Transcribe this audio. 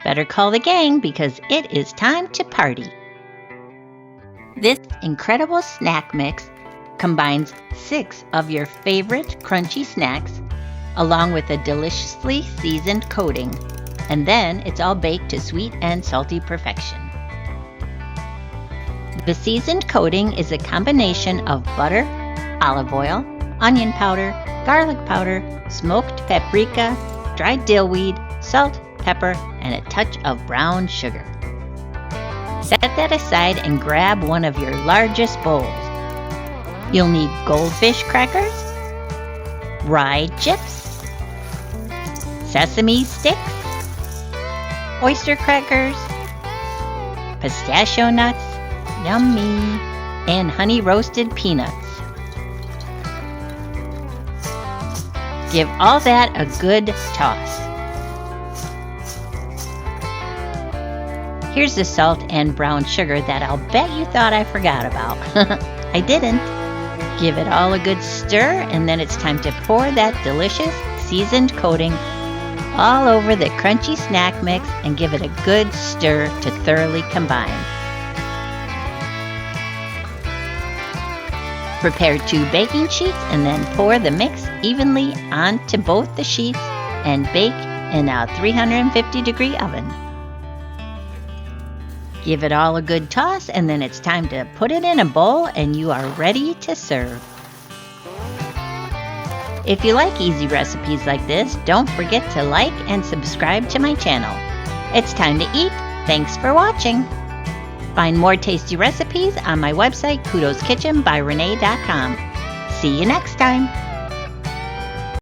Better call the gang because it is time to party. This incredible snack mix combines 6 of your favorite crunchy snacks along with a deliciously seasoned coating, and then it's all baked to sweet and salty perfection. The seasoned coating is a combination of butter, olive oil, onion powder, garlic powder, smoked paprika, dried dill weed, salt, pepper, and a touch of brown sugar. Set that aside and grab one of your largest bowls. You'll need goldfish crackers, rye chips, sesame sticks, oyster crackers, pistachio nuts, yummy, and honey roasted peanuts. Give all that a good toss. Here's the salt and brown sugar that I'll bet you thought I forgot about. I didn't. Give it all a good stir, and then it's time to pour that delicious seasoned coating all over the crunchy snack mix and give it a good stir to thoroughly combine. Prepare 2 baking sheets and then pour the mix evenly onto both the sheets and bake in a 350-degree oven. Give it all a good toss, and then it's time to put it in a bowl and you are ready to serve. If you like easy recipes like this, don't forget to like and subscribe to my channel. It's time to eat. Thanks for watching. Find more tasty recipes on my website, kudoskitchenbyrenee.com. See you next time.